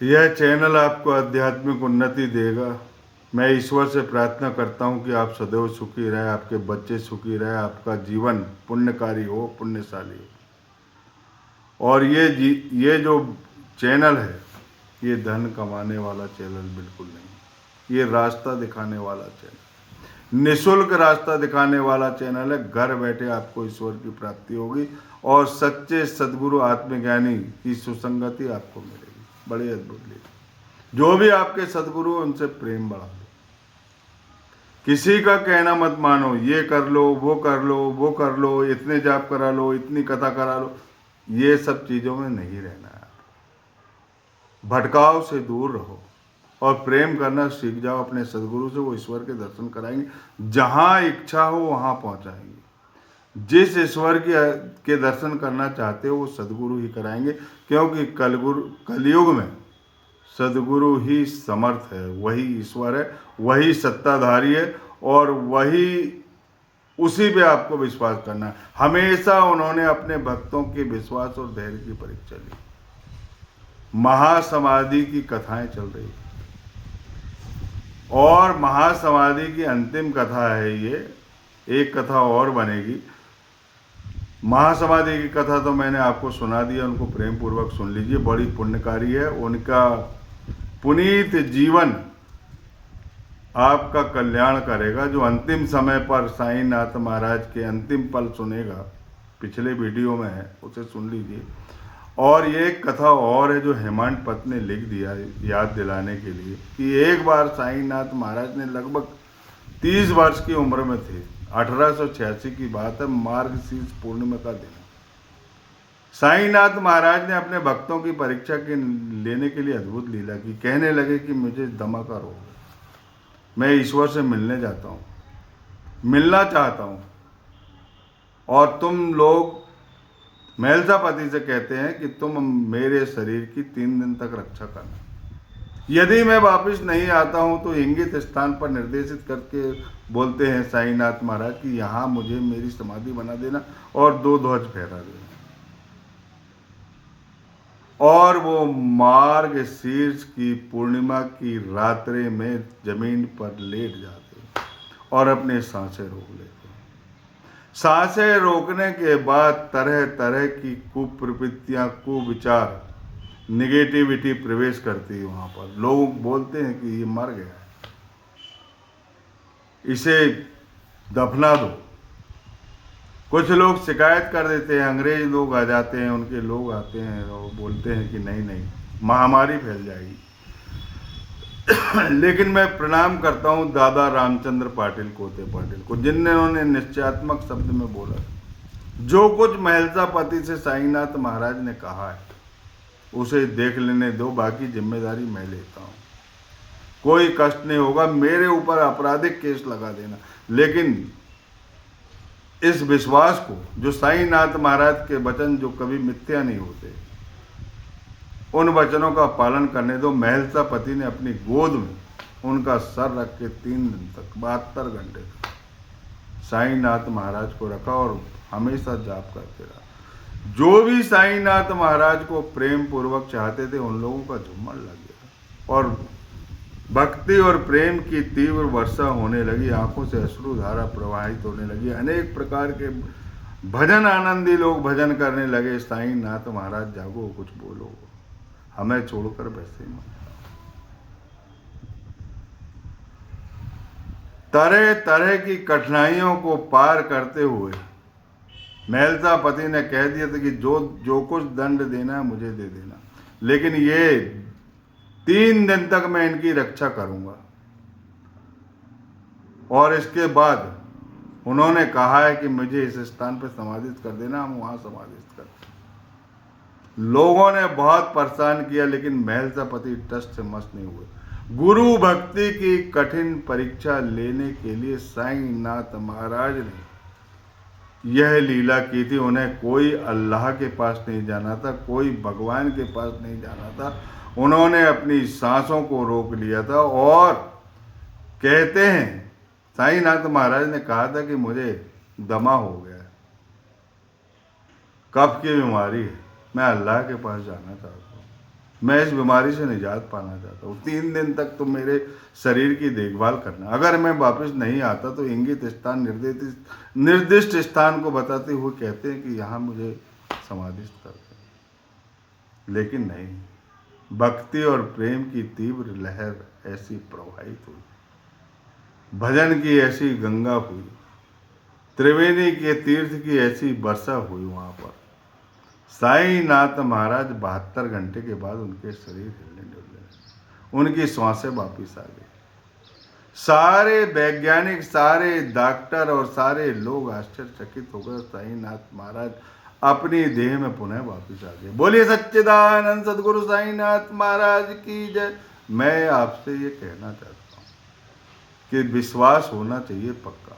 यह चैनल आपको आध्यात्मिक उन्नति देगा। मैं ईश्वर से प्रार्थना करता हूं कि आप सदैव सुखी रहे, आपके बच्चे सुखी रहे, आपका जीवन पुण्यकारी हो, पुण्यशाली हो। और ये जो चैनल है, ये धन कमाने वाला चैनल बिल्कुल नहीं। ये रास्ता दिखाने वाला चैनल, निःशुल्क रास्ता दिखाने वाला चैनल है। घर बैठे आपको ईश्वर की प्राप्ति होगी और सच्चे सद्गुरु आत्मज्ञानी की सुसंगति आपको मिलेगी। बड़ी अद्भुत लीला। जो भी आपके सद्गुरु उनसे प्रेम बढ़ा दो। किसी का कहना मत मानो, ये कर लो, वो कर लो, वो कर लो, इतने जाप करा लो, इतनी कथा करा लो। ये सब चीजों में नहीं रहना है। भटकाव से दूर रहो और प्रेम करना सीख जाओ अपने सदगुरु से। वो ईश्वर के दर्शन कराएंगे, जहां इच्छा हो वहां पहुंचाएंगे। जिस ईश्वर के दर्शन करना चाहते हो वो सदगुरु ही कराएंगे, क्योंकि कलयुग में सदगुरु ही समर्थ है, वही ईश्वर है, वही सत्ताधारी है और वही उसी पे आपको विश्वास करना है। हमेशा उन्होंने अपने भक्तों के विश्वास और धैर्य की परीक्षा ली। महासमाधि की कथाएं चल रही और महासमाधि की अंतिम कथा है ये। एक कथा और बनेगी। महासमाधि की कथा तो मैंने आपको सुना दिया, उनको प्रेम पूर्वक सुन लीजिए। बड़ी पुण्यकारी है। उनका पुनीत जीवन आपका कल्याण करेगा। जो अंतिम समय पर साईनाथ महाराज के अंतिम पल सुनेगा, पिछले वीडियो में है, उसे सुन लीजिए। और ये एक कथा और है जो हेमंत पत ने लिख दिया याद दिलाने के लिए, कि एक बार साईनाथ महाराज ने लगभग 30 वर्ष की उम्र में थे, 1886 की बात है, मार्गशीर्ष पूर्णिमा का दिन। साईनाथ महाराज ने अपने भक्तों की परीक्षा के लेने के लिए अद्भुत लीला की। कहने लगे कि मुझे दमा का रोग है, मैं ईश्वर से मिलने जाता हूँ, मिलना चाहता हूँ, और तुम लोग महलसापति से कहते हैं कि तुम मेरे शरीर की 3 दिन तक रक्षा करना। यदि मैं वापस नहीं आता हूं तो इंगित स्थान पर निर्देशित करके बोलते हैं साईनाथ महाराज कि यहाँ मुझे मेरी समाधि बना देना और 2 ध्वज फहरा देना। और वो मार्ग शीर्ष की पूर्णिमा की रात्रि में जमीन पर लेट जाते और अपने सांसें रोक लेते। सांसें रोकने के बाद तरह तरह की कुप्रवृत्तियां, कुविचार, निगेटिविटी प्रवेश करती है। वहां पर लोग बोलते हैं कि ये मर गया है, इसे दफना दो। कुछ लोग शिकायत कर देते हैं, अंग्रेज लोग आ जाते हैं, उनके लोग आते हैं और बोलते हैं कि नहीं नहीं, महामारी फैल जाएगी। लेकिन मैं प्रणाम करता हूं दादा रामचंद्र पाटिल कोते पाटिल को, जिन्होंने निश्चयात्मक शब्द में बोला, जो कुछ महलसापति से साईनाथ महाराज ने कहा है उसे देख लेने दो, बाकी जिम्मेदारी मैं लेता हूं, कोई कष्ट नहीं होगा। मेरे ऊपर आपराधिक केस लगा देना, लेकिन इस विश्वास को, जो साईनाथ महाराज के वचन जो कभी मिथ्या नहीं होते, उन वचनों का पालन करने दो। महलसापति ने अपनी गोद में उनका सर रख के 3 दिन तक, 72 घंटे तक साईनाथ महाराज को रखा और हमेशा जाप करते रहा। जो भी साईनाथ महाराज को प्रेम पूर्वक चाहते थे उन लोगों का झूमर लग गया और भक्ति और प्रेम की तीव्र वर्षा होने लगी। आंखों से अश्रुधारा प्रवाहित होने लगी। अनेक प्रकार के भजन आनंदी लोग भजन करने लगे। साईनाथ महाराज जागो, कुछ बोलो, हमें छोड़कर वैसे ही मत। तरह तरह की कठिनाइयों को पार करते हुए महलसापति ने कह दिया था कि जो कुछ दंड देना है मुझे दे देना, लेकिन ये 3 दिन तक मैं इनकी रक्षा करूंगा। और इसके बाद उन्होंने कहा है कि मुझे इस स्थान पर समाधित कर देना, हम वहां समाधित कर। लोगों ने बहुत परेशान किया, लेकिन महलसापति टस से मस नहीं हुए। गुरु भक्ति की कठिन परीक्षा लेने के लिए साईनाथ महाराज ने यह लीला की थी। उन्हें कोई अल्लाह के पास नहीं जाना था, कोई भगवान के पास नहीं जाना था। उन्होंने अपनी सांसों को रोक लिया था और कहते हैं साईनाथ महाराज ने कहा था कि मुझे दमा हो गया है, कफ की बीमारी है, मैं अल्लाह के पास जाना चाहता हूँ। मैं इस बीमारी से निजात पाना चाहता हूँ। 3 दिन तक तो मेरे शरीर की देखभाल करना। अगर मैं वापस नहीं आता तो इंगित स्थान निर्दिष्ट स्थान को बताते हुए कहते हैं कि यहाँ मुझे समाधिस्थ कर दे। लेकिन नहीं, भक्ति और प्रेम की तीव्र लहर ऐसी प्रवाहित हुई, भजन की ऐसी गंगा हुई, त्रिवेणी के तीर्थ की ऐसी वर्षा हुई वहाँ पर। साईनाथ महाराज 72 घंटे के बाद उनके शरीर हिलने डुलने लगे, उनकी सांसें वापिस आ गई। सारे वैज्ञानिक, सारे डॉक्टर और सारे लोग आश्चर्यचकित हो गए। साईनाथ महाराज अपनी देह में पुनः वापिस आ गए। बोलिए सच्चिदानंद सदगुरु साईनाथ महाराज की जय। मैं आपसे ये कहना चाहता हूँ कि विश्वास होना चाहिए पक्का।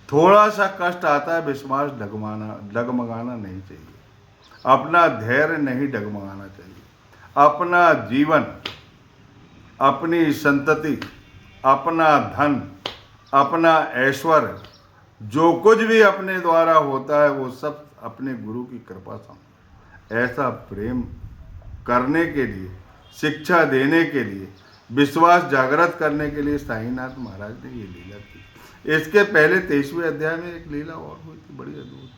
थोड़ा सा कष्ट आता है, विश्वास डगमगाना नहीं चाहिए, अपना धैर्य नहीं डगमगाना चाहिए। अपना जीवन, अपनी संतति, अपना धन, अपना ऐश्वर्य, जो कुछ भी अपने द्वारा होता है वो सब अपने गुरु की कृपा से। ऐसा प्रेम करने के लिए, शिक्षा देने के लिए, विश्वास जागृत करने के लिए साईनाथ महाराज ने ये लीला की। इसके पहले 23वें अध्याय में एक लीला और हुई थी, बड़ी अद्भुत।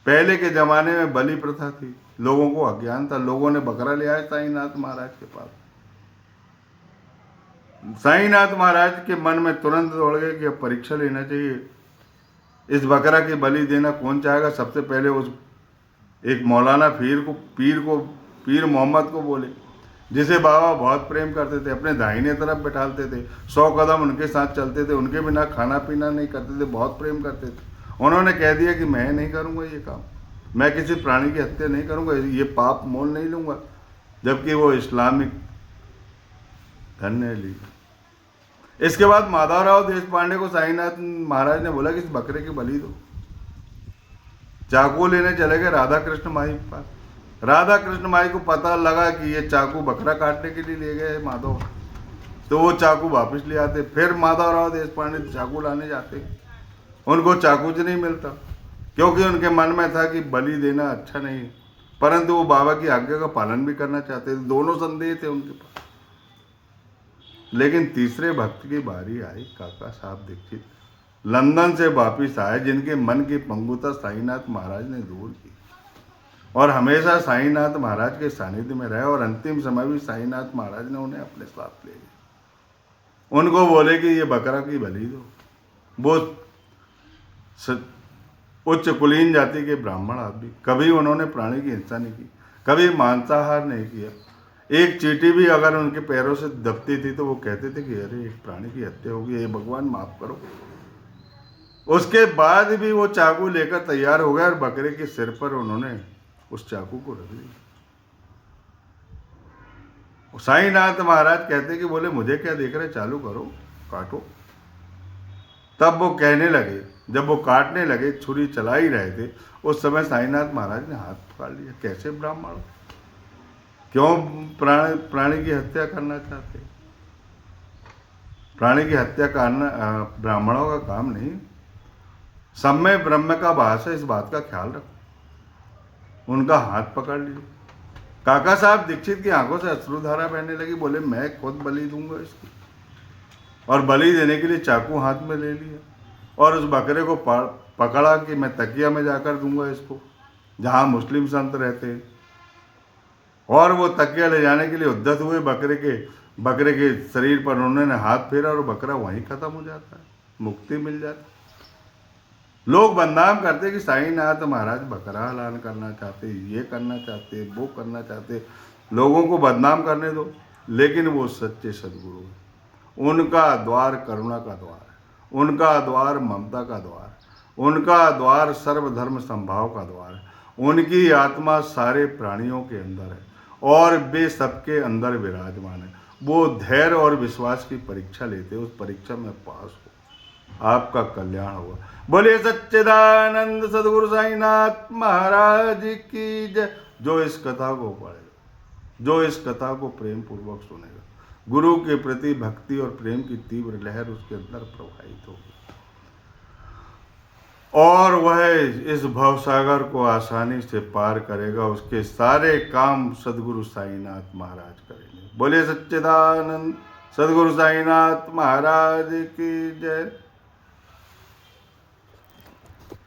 पहले के जमाने में बलि प्रथा थी, लोगों को अज्ञान था, लोगों ने बकरा ले आया साईनाथ महाराज के पास। साईनाथ महाराज के मन में तुरंत दौड़ गए कि अब परीक्षा लेना चाहिए, इस बकरा की बलि देना कौन चाहेगा। सबसे पहले उस एक मौलाना पीर मोहम्मद को बोले, जिसे बाबा बहुत प्रेम करते थे, अपने दाहिने तरफ बैठाते थे, 100 कदम उनके साथ चलते थे, उनके बिना खाना पीना नहीं करते थे, बहुत प्रेम करते थे। उन्होंने कह दिया कि मैं नहीं करूँगा ये काम, मैं किसी प्राणी की हत्या नहीं करूँगा, ये पाप मोल नहीं लूँगा। जबकि वो इस्लामिक धन ने ली। इसके बाद माधवराव देशपांडे को साईनाथ महाराज ने बोला कि इस बकरे की बलि दो। चाकू लेने चले गए राधा कृष्ण माई के पास। राधा कृष्ण माई को पता लगा कि ये चाकू बकरा काटने के लिए ले गए माधव, तो वो चाकू वापस ले आते। फिर माधवराव देशपांडे चाकू लाने जाते, उनको चाकू ज नहीं मिलता, क्योंकि उनके मन में था कि बलि देना अच्छा नहीं, परंतु वो बाबा की आज्ञा का पालन भी करना चाहते थे। दोनों संदेह थे उनके पास। लेकिन तीसरे भक्त की बारी आई, काका साहब दीक्षित लंदन से वापिस आए, जिनके मन की पंगुता साईनाथ महाराज ने दूर की और हमेशा साईनाथ महाराज के सानिध्य में रहे, और अंतिम समय भी साईनाथ महाराज ने उन्हें अपने साथ ले लिया। उनको बोले कि ये बकरा की बलि दो। वो उच्च कुलीन जाति के ब्राह्मण आदमी, कभी उन्होंने प्राणी की हिंसा नहीं की, कभी मांसाहार नहीं किया। एक चींटी भी अगर उनके पैरों से दबती थी तो वो कहते थे कि अरे एक प्राणी की हत्या होगी, ये भगवान माफ करो। उसके बाद भी वो चाकू लेकर तैयार हो गए और बकरे के सिर पर उन्होंने उस चाकू को रख दिया। साईनाथ महाराज कहते कि बोले मुझे क्या देख रहे, चालू करो, काटो। तब वो कहने लगे, जब वो काटने लगे, छुरी चला ही रहे थे, उस समय साईनाथ महाराज ने हाथ पकड़ लिया। कैसे ब्राह्मण, क्यों प्राणी की हत्या करना चाहते? प्राणी की हत्या करना ब्राह्मणों का काम नहीं। सब में ब्रह्म का वास है, इस बात का ख्याल रखो। उनका हाथ पकड़ लिया। काका साहब दीक्षित की आंखों से अश्रुधारा बहने लगी। बोले मैं खुद बलि दूंगा इसकी, और बलि देने के लिए चाकू हाथ में ले लिया और उस बकरे को पकड़ा कि मैं तकिया में जाकर दूंगा इसको, जहां मुस्लिम संत रहते हैं। और वो तकिया ले जाने के लिए उद्यत हुए। बकरे के शरीर पर उन्होंने हाथ फेरा और बकरा वहीं खत्म हो जाता है, मुक्ति मिल जाती। लोग बदनाम करते कि साईनाथ महाराज बकरा हलाल करना चाहते, ये करना चाहते, वो करना चाहते। लोगों को बदनाम करने दो, लेकिन वो सच्चे सदगुरु हैं। उनका द्वार करुणा का द्वार है, उनका द्वार ममता का द्वार है, उनका द्वार सर्वधर्म संभाव का द्वार है। उनकी आत्मा सारे प्राणियों के अंदर है और वे सबके अंदर विराजमान है। वो धैर्य और विश्वास की परीक्षा लेते, उस परीक्षा में पास हो, आपका कल्याण होगा। बोले सच्चिदानंद सदगुरु साईनाथ महाराज की जय। जो इस कथा को पढ़ेगा, जो इस कथा को प्रेम पूर्वक सुनेगा, गुरु के प्रति भक्ति और प्रेम की तीव्र लहर उसके अंदर प्रवाहित होगी। और वह इस भवसागर को आसानी से पार करेगा। उसके सारे काम सदगुरु साईनाथ महाराज करेंगे। बोले सच्चिदानंद सदगुरु साईनाथ महाराज की जय।